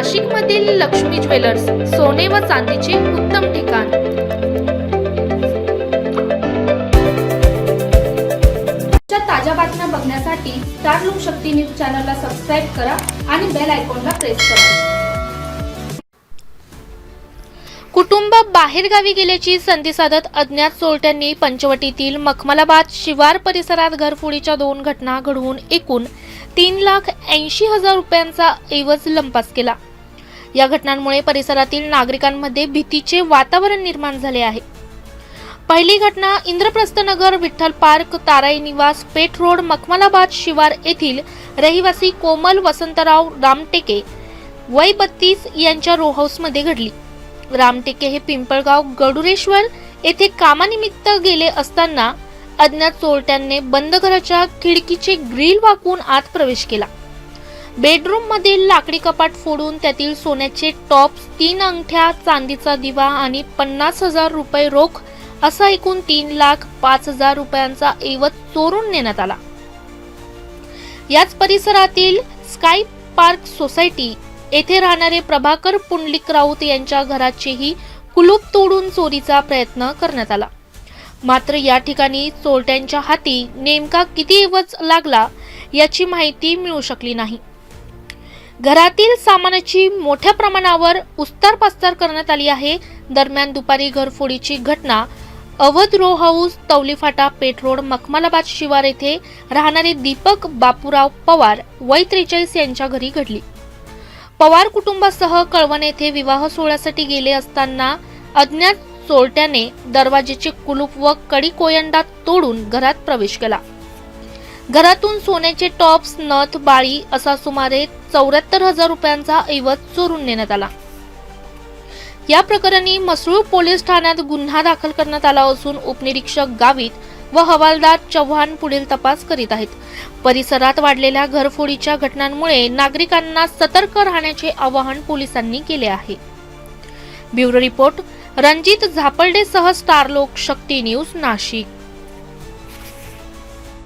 नाशिकमधील लक्ष्मी ज्वेलर्स, सोने व चांदीचे उत्तम ठिकाण। ताज्या बातम्या बघण्यासाठी स्टार लोकशक्ती न्यूज चॅनलला सबस्क्राइब करा आणि बेल आयकॉनला प्रेस करा। कुटुंब बाहेरगावी गेल्याची संधी साधत अज्ञात चोरट्यांनी पंचवटीतील मखमलाबाद शिवार परिसरात घरफोडीच्या 2 घटना घडवून एकूण 3,80,000 रुपयांचा ऐवज लंपास केला। या घटनांमुळे परिसरातील नागरिकांमध्ये भीतीचे वातावरण निर्माण झाले आहे। पहिली घटना इंद्रप्रस्थ नगर, विठ्ठल पार्क, ताराई निवास, पेठ रोड, मखमलाबाद शिवार येथील रहिवासी कोमल वसंतराव रामटेके वय 32 यांच्या रो हाऊस मध्ये घडली। रामटेके हे पिंपळगाव गडुरेश्वर येथे कामानिमित्त गेले असताना अज्ञात चोरट्यांनी बंद घराच्या खिडकीचे ग्रिल वाकवून आत प्रवेश केला। बेडरूम मधील लाकडी कपाट फोडून त्यातील सोन्याचे टॉप्स, 3 अंगठ्या, चांदीचा दिवा आणि 50,000 रुपये रोख असा एकूण 3,05,000 रुपयांचा ऐवज चोरून नेण्यात आला। याच परिसरातील स्काय पार्क सोसायटी येथे राहणारे प्रभाकर पुंडलिक राऊत यांच्या घराचेही कुलूप तोडून चोरीचा प्रयत्न करण्यात आला। मात्र या ठिकाणी चोरट्यांच्या हाती नेमका किती ऐवज लागला याची माहिती मिळू शकली नाही। घरातील सामानाची मोठ्या प्रमाणावर उस्तारपास्तार करण्यात आली आहे। दरम्यान दुपारी घरफोडीची घटना अवध रो हाऊस, तवलीफाटा, पेठ रोड, मखमलाबाद शिवार येथे राहणारे दीपक बापूराव पवार वय 43 यांच्या घरी घडली। पवार कुटुंबासह कळवण येथे विवाह सोहळ्यासाठी गेले असताना अज्ञात चोरट्याने दरवाजेचे कुलूप व कडी कोयंडा तोडून घरात प्रवेश केला। घरातून सोन्याचे टॉप्स, नथ, बाळी असा सुमारे 74,000 रुपयांचा ऐवज चोरून नेण्यात आला। या प्रकरणी मसरूळ पोलीस ठाण्यात गुन्हा दाखल करण्यात आला असून उपनिरीक्षक गावित व हवालदार चव्हाण पुढील तपास करीत आहेत। परिसरात वाढलेल्या घरफोडीच्या घटनांमुळे नागरिकांना सतर्क राहण्याचे आवाहन पोलिसांनी केले आहे। ब्युरो रिपोर्ट रणजित झापलडेसह स्टार लोकशक्ती न्यूज, नाशिक।